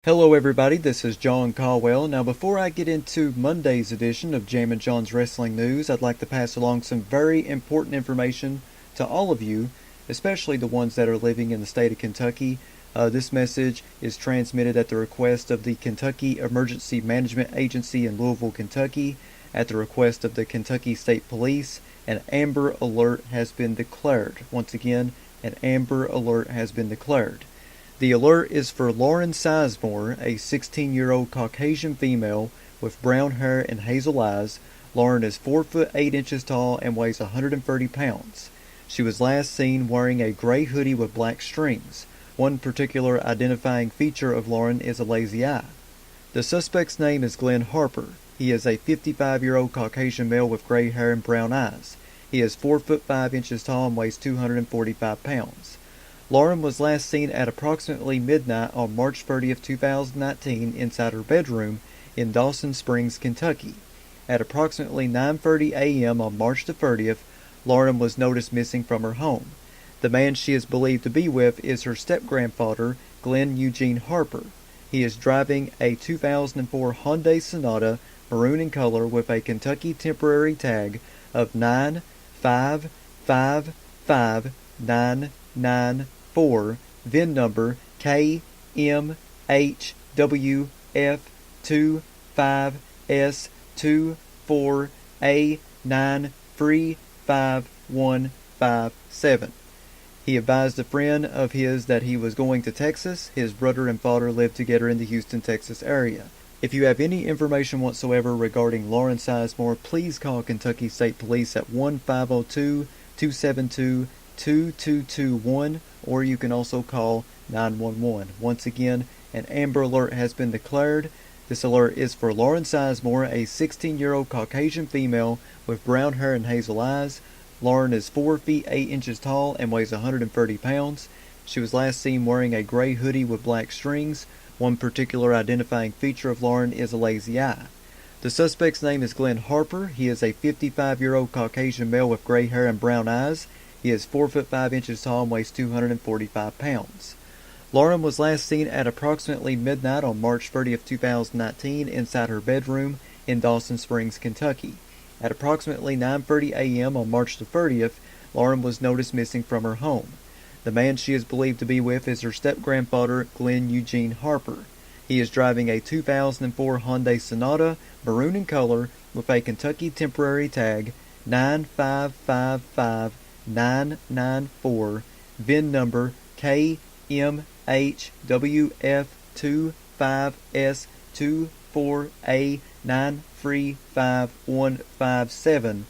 Hello everybody, this is John Caldwell. Now before I get into Monday's edition of Jammin John's Wrestling News, I'd like to pass along some very important information to all of you, especially the ones that are living in the state of Kentucky. This message is transmitted at the request of the Kentucky Emergency Management Agency in Louisville, Kentucky, at the request of the Kentucky State Police. An Amber Alert has been declared. Once again, an Amber Alert has been declared. The alert is for Lauren Sizemore, a 16-year-old Caucasian female with brown hair and hazel eyes. Lauren is 4 foot 8 inches tall and weighs 130 pounds. She was last seen wearing a gray hoodie with black strings. One particular identifying feature of Lauren is a lazy eye. The suspect's name is Glenn Harper. He is a 55-year-old Caucasian male with gray hair and brown eyes. He is 4 foot 5 inches tall and weighs 245 pounds. Lauren was last seen at approximately midnight on March 30th, 2019 inside her bedroom in Dawson Springs, Kentucky. At approximately 9:30 a.m. on March the 30th, Lauren was noticed missing from her home. The man she is believed to be with is her step-grandfather, Glenn Eugene Harper. He is driving a 2004 Hyundai Sonata, maroon in color, with a Kentucky temporary tag of 9555994, VIN number KMHWF25S24A935157. He advised a friend of his that he was going to Texas. His brother and father live together in the Houston, Texas area. If you have any information whatsoever regarding Lauren Sizemore, please call Kentucky State Police at 1-502-272-2221, or you can also call 911. Once again, an Amber Alert has been declared. This alert is for Lauren Sizemore, a 16-year-old Caucasian female with brown hair and hazel eyes. Lauren is 4 feet 8 inches tall and weighs 130 pounds. She was last seen wearing a gray hoodie with black strings. One particular identifying feature of Lauren is a lazy eye. The suspect's name is Glenn Harper. He is a 55-year-old Caucasian male with gray hair and brown eyes. He is 4 foot 5 inches tall and weighs 245 pounds. Lauren was last seen at approximately midnight on March 30th, 2019 inside her bedroom in Dawson Springs, Kentucky. At approximately 9:30 a.m. on March the 30th, Lauren was noticed missing from her home. The man she is believed to be with is her step-grandfather, Glenn Eugene Harper. He is driving a 2004 Hyundai Sonata, maroon in color, with a Kentucky temporary tag 9555994, VIN number KMHWF25S24A935157.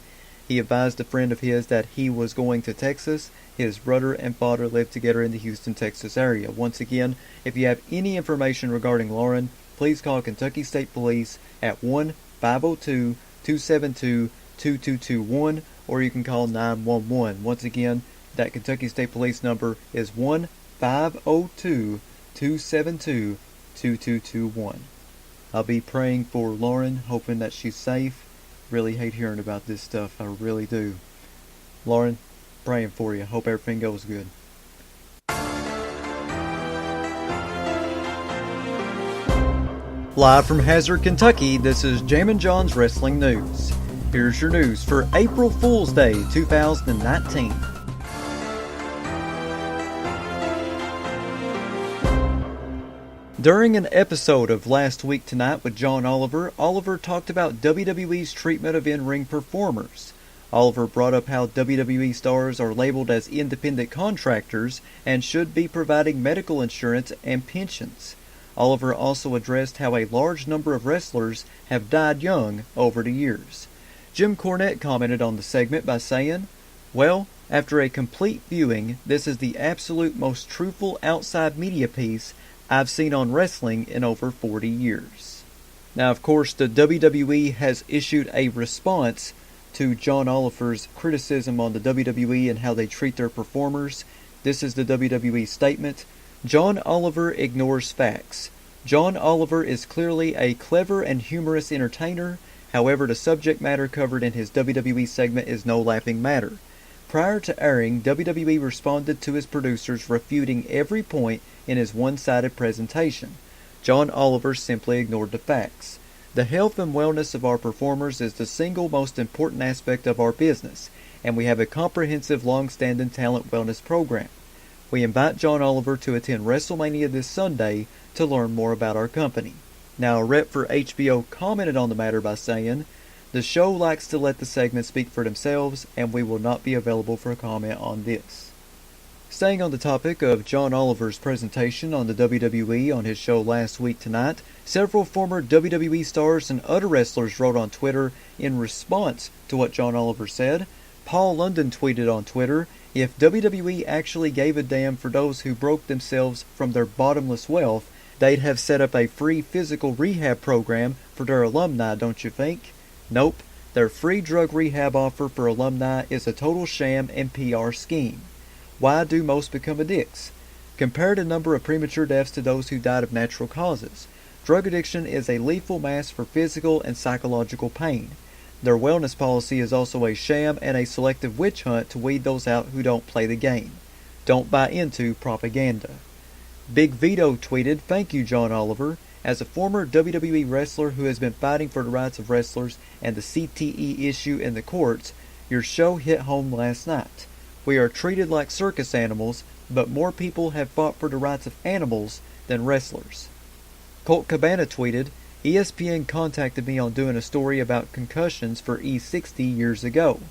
He advised a friend of his that he was going to Texas. His brother and father live together in the Houston, Texas area. Once again, if you have any information regarding Lauren, please call Kentucky State Police at 1-502-272-2221, or you can call 911. Once again, that Kentucky State Police number is 1-502-272-2221. I'll be praying for Lauren, hoping that she's safe. Really hate hearing about this stuff. I really do. Lauren, praying for you. Hope everything goes good. Live from Hazard, Kentucky, this is Jammin John's Wrestling News. Here's your news for April Fool's Day 2019. During an episode of Last Week Tonight with John Oliver, Oliver talked about WWE's treatment of in-ring performers. Oliver brought up how WWE stars are labeled as independent contractors and should be providing medical insurance and pensions. Oliver also addressed how a large number of wrestlers have died young over the years. Jim Cornette commented on the segment by saying, "Well, after a complete viewing, this is the absolute most truthful outside media piece I've seen on wrestling in over 40 years." Now, of course, the WWE has issued a response to John Oliver's criticism on the WWE and how they treat their performers. This is the WWE statement. John Oliver ignores facts. John Oliver is clearly a clever and humorous entertainer. However, the subject matter covered in his WWE segment is no laughing matter. Prior to airing, WWE responded to his producers refuting every point in his one-sided presentation. John Oliver simply ignored the facts. The health and wellness of our performers is the single most important aspect of our business, and we have a comprehensive long-standing talent wellness program. We invite John Oliver to attend WrestleMania this Sunday to learn more about our company. Now, a rep for HBO commented on the matter by saying, "The show likes to let the segments speak for themselves, and we will not be available for a comment on this." Staying on the topic of John Oliver's presentation on the WWE on his show last week tonight, several former WWE stars and other wrestlers wrote on Twitter in response to what John Oliver said. Paul London tweeted on Twitter, "If WWE actually gave a damn for those who broke themselves from their bottomless wealth, they'd have set up a free physical rehab program for their alumni, don't you think? Nope, their free drug rehab offer for alumni is a total sham and PR scheme. Why do most become addicts? Compare the number of premature deaths to those who died of natural causes. Drug addiction is a lethal mask for physical and psychological pain. Their wellness policy is also a sham and a selective witch hunt to weed those out who don't play the game. Don't buy into propaganda." Big Vito tweeted, "Thank you, John Oliver. As a former WWE wrestler who has been fighting for the rights of wrestlers and the CTE issue in the courts, your show hit home last night. We are treated like circus animals, but more people have fought for the rights of animals than wrestlers." Colt Cabana tweeted, "ESPN contacted me on doing a story about concussions for E60 years ago.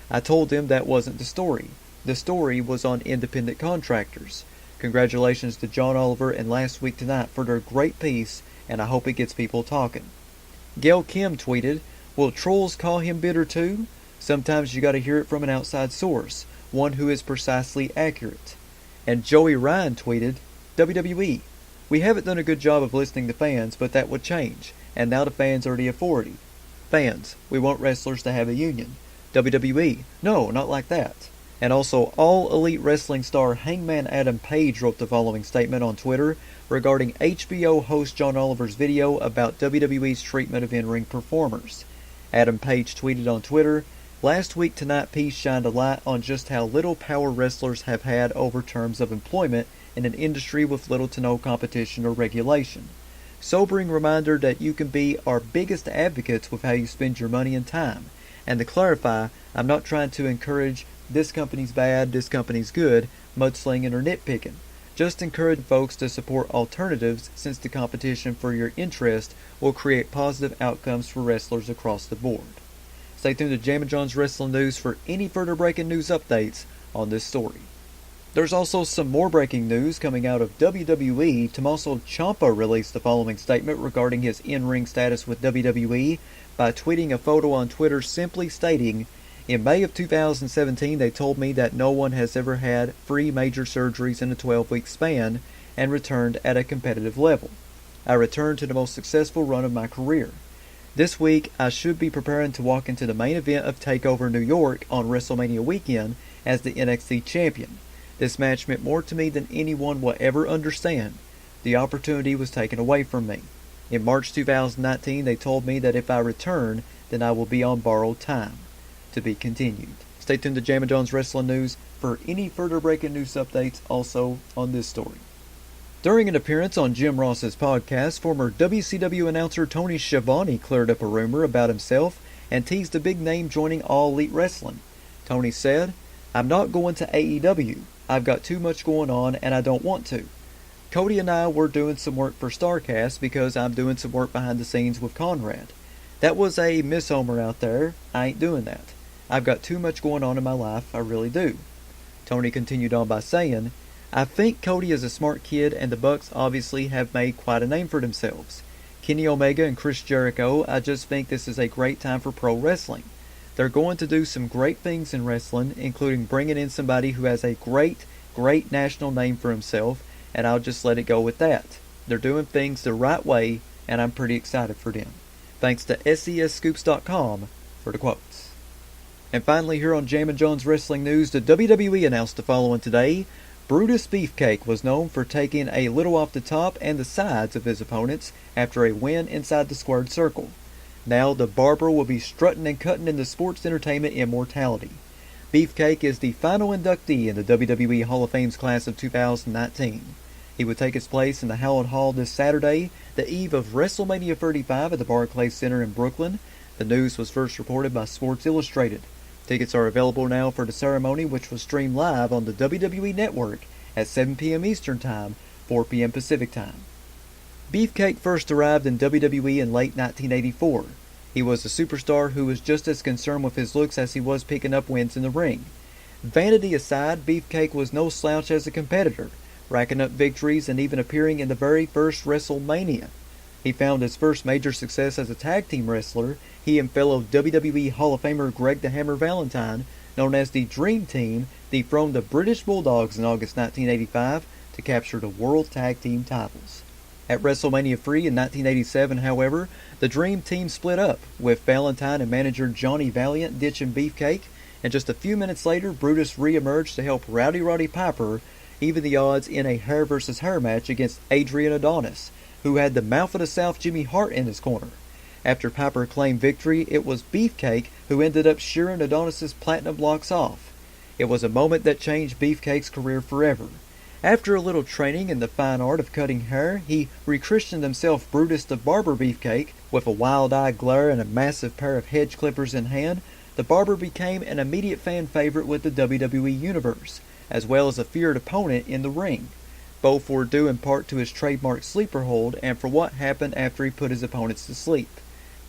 I told them that wasn't the story. The story was on independent contractors. Congratulations to John Oliver and Last Week Tonight for their great piece, and I hope it gets people talking." Gail Kim tweeted, "Will trolls call him bitter too? Sometimes you gotta hear it from an outside source, one who is precisely accurate." And Joey Ryan tweeted, "WWE, we haven't done a good job of listening to fans, but that would change, and now the fans are the authority. Fans, we want wrestlers to have a union. WWE, no, not like that." And also, All Elite Wrestling star Hangman Adam Page wrote the following statement on Twitter regarding HBO host John Oliver's video about WWE's treatment of in-ring performers. Adam Page tweeted on Twitter, "Last Week Tonight piece shined a light on just how little power wrestlers have had over terms of employment in an industry with little to no competition or regulation. Sobering reminder that you can be our biggest advocates with how you spend your money and time. And to clarify, I'm not trying to encourage this company's bad, this company's good, mudslinging or nitpicking. Just encourage folks to support alternatives since the competition for your interest will create positive outcomes for wrestlers across the board." Stay tuned to Jammin' John's Wrestling News for any further breaking news updates on this story. There's also some more breaking news coming out of WWE. Tommaso Ciampa released the following statement regarding his in-ring status with WWE by tweeting a photo on Twitter simply stating, "In May of 2017, they told me that no one has ever had 3 major surgeries in a 12-week span and returned at a competitive level. I returned to the most successful run of my career. This week, I should be preparing to walk into the main event of TakeOver New York on WrestleMania weekend as the NXT champion. This match meant more to me than anyone will ever understand. The opportunity was taken away from me. In March 2019, they told me that if I return, then I will be on borrowed time. To be continued." Stay tuned to Jammin' John's Wrestling News for any further breaking news updates also on this story. During an appearance on Jim Ross's podcast, former WCW announcer Tony Schiavone cleared up a rumor about himself and teased a big name joining All Elite Wrestling. Tony said, "I'm not going to AEW. I've got too much going on and I don't want to. Cody and I were doing some work for StarCast because I'm doing some work behind the scenes with Conrad. That was a misnomer out there. I ain't doing that. I've got too much going on in my life, I really do." Tony continued on by saying, "I think Cody is a smart kid and the Bucks obviously have made quite a name for themselves. Kenny Omega and Chris Jericho, I just think this is a great time for pro wrestling. They're going to do some great things in wrestling, including bringing in somebody who has a great national name for himself, and I'll just let it go with that. They're doing things the right way, and I'm pretty excited for them." Thanks to SESscoops.com for the quotes. And finally, here on Jammin' John's Wrestling News, the WWE announced the following today. Brutus Beefcake was known for taking a little off the top and the sides of his opponents after a win inside the squared circle. Now the barber will be strutting and cutting in the sports entertainment immortality. Beefcake is the final inductee in the WWE Hall of Fame's class of 2019. He would take his place in the Hallowed Hall this Saturday, the eve of WrestleMania 35 at the Barclays Center in Brooklyn. The news was first reported by Sports Illustrated. Tickets are available now for the ceremony, which was streamed live on the WWE Network at 7 p.m. Eastern Time, 4 p.m. Pacific Time. Beefcake first arrived in WWE in late 1984. He was a superstar who was just as concerned with his looks as he was picking up wins in the ring. Vanity aside, Beefcake was no slouch as a competitor, racking up victories and even appearing in the very first WrestleMania. He found his first major success as a tag team wrestler. He and fellow WWE Hall of Famer Greg the Hammer Valentine, known as the Dream Team, dethroned the British Bulldogs in August 1985 to capture the World Tag Team titles. At WrestleMania 3 in 1987, however, the Dream Team split up, with Valentine and manager Johnny Valiant ditching Beefcake, and just a few minutes later, Brutus re-emerged to help Rowdy Roddy Piper even the odds in a hair versus hair match against Adrian Adonis, who had the Mouth of the South Jimmy Hart in his corner. After Piper claimed victory, it was Beefcake who ended up shearing Adonis's platinum locks off. It was a moment that changed Beefcake's career forever. After a little training in the fine art of cutting hair, he rechristened himself Brutus the Barber Beefcake. With a wild-eyed glare and a massive pair of hedge clippers in hand, the Barber became an immediate fan favorite with the WWE Universe, as well as a feared opponent in the ring. Both were due in part to his trademark sleeper hold and for what happened after he put his opponents to sleep.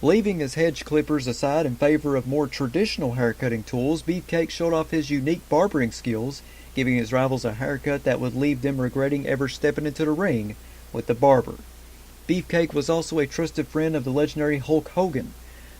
Leaving his hedge clippers aside in favor of more traditional haircutting tools, Beefcake showed off his unique barbering skills, giving his rivals a haircut that would leave them regretting ever stepping into the ring with the Barber. Beefcake was also a trusted friend of the legendary Hulk Hogan.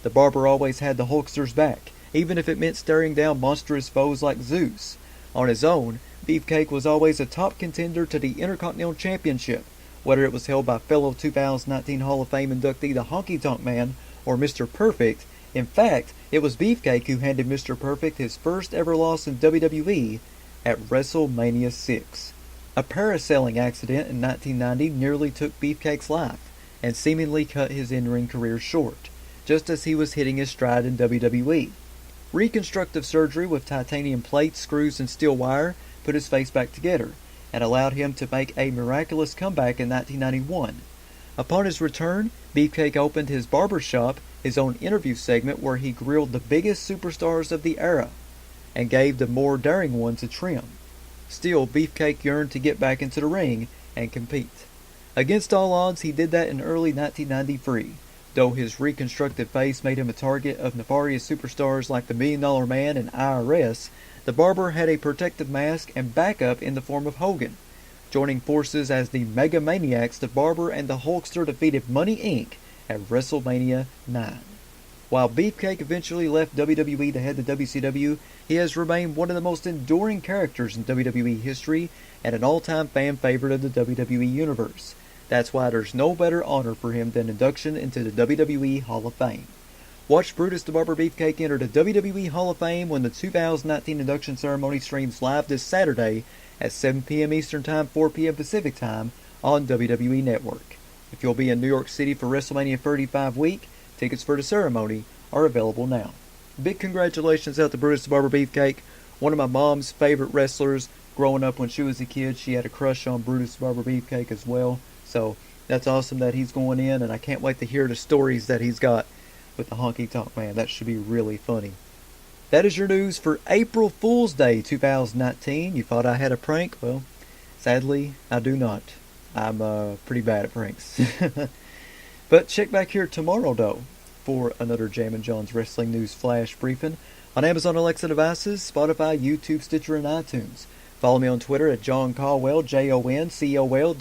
The Barber always had the Hulkster's back, even if it meant staring down monstrous foes like Zeus. On his own, Beefcake was always a top contender to the Intercontinental Championship, whether it was held by fellow 2019 Hall of Fame inductee the Honky Tonk Man or Mr. Perfect. In fact, it was Beefcake who handed Mr. Perfect his first ever loss in WWE at WrestleMania 6. A parasailing accident in 1990 nearly took Beefcake's life and seemingly cut his in-ring career short, just as he was hitting his stride in WWE. Reconstructive surgery with titanium plates, screws, and steel wire put his face back together and allowed him to make a miraculous comeback in 1991. Upon his return, Beefcake opened his barber shop, his own interview segment where he grilled the biggest superstars of the era and gave the more daring ones a trim. Still, Beefcake yearned to get back into the ring and compete. Against all odds, he did that in early 1993. Though his reconstructed face made him a target of nefarious superstars like the $1 Million Man and IRS, the Barber had a protective mask and backup in the form of Hogan. Joining forces as the Mega Maniacs, the Barber and the Hulkster defeated Money Inc. at WrestleMania 9. While Beefcake eventually left WWE to head to WCW, he has remained one of the most enduring characters in WWE history and an all-time fan favorite of the WWE Universe. That's why there's no better honor for him than induction into the WWE Hall of Fame. Watch Brutus the Barber Beefcake enter the WWE Hall of Fame when the 2019 induction ceremony streams live this Saturday at 7 p.m. Eastern Time, 4 p.m. Pacific Time on WWE Network. If you'll be in New York City for WrestleMania 35 week, tickets for the ceremony are available now. Big congratulations out to Brutus the Barber Beefcake, one of my mom's favorite wrestlers. Growing up when she was a kid, she had a crush on Brutus the Barber Beefcake as well. So that's awesome that he's going in, and I can't wait to hear the stories that he's got with the Honky Tonk Man. That should be really funny. That is your news for April Fool's Day 2019. You thought I had a prank? Well, sadly, I do not. I'm pretty bad at pranks. But check back here tomorrow, though, for another Jammin' John's Wrestling News Flash Briefing on Amazon Alexa devices, Spotify, YouTube, Stitcher, and iTunes. Follow me on Twitter at John Caldwell, JONCOLWELL.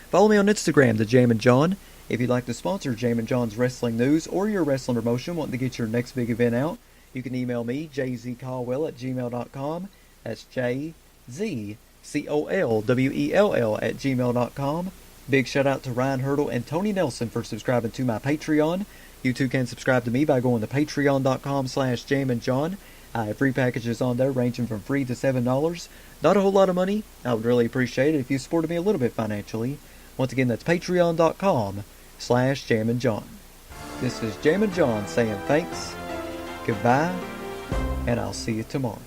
Follow me on Instagram, The Jammin' John. If you'd like to sponsor Jammin' John's Wrestling News or your wrestling promotion, wanting to get your next big event out, you can email me, jzcaldwell@gmail.com. That's JZCOLWELL@gmail.com. Big shout out to Ryan Hurdle and Tony Nelson for subscribing to my Patreon. You too can subscribe to me by going to patreon.com/JamminJohn. I have free packages on there ranging from free to $7. Not a whole lot of money. I would really appreciate it if you supported me a little bit financially. Once again, that's patreon.com/JamminJohn. This is Jammin' John saying thanks, goodbye, and I'll see you tomorrow.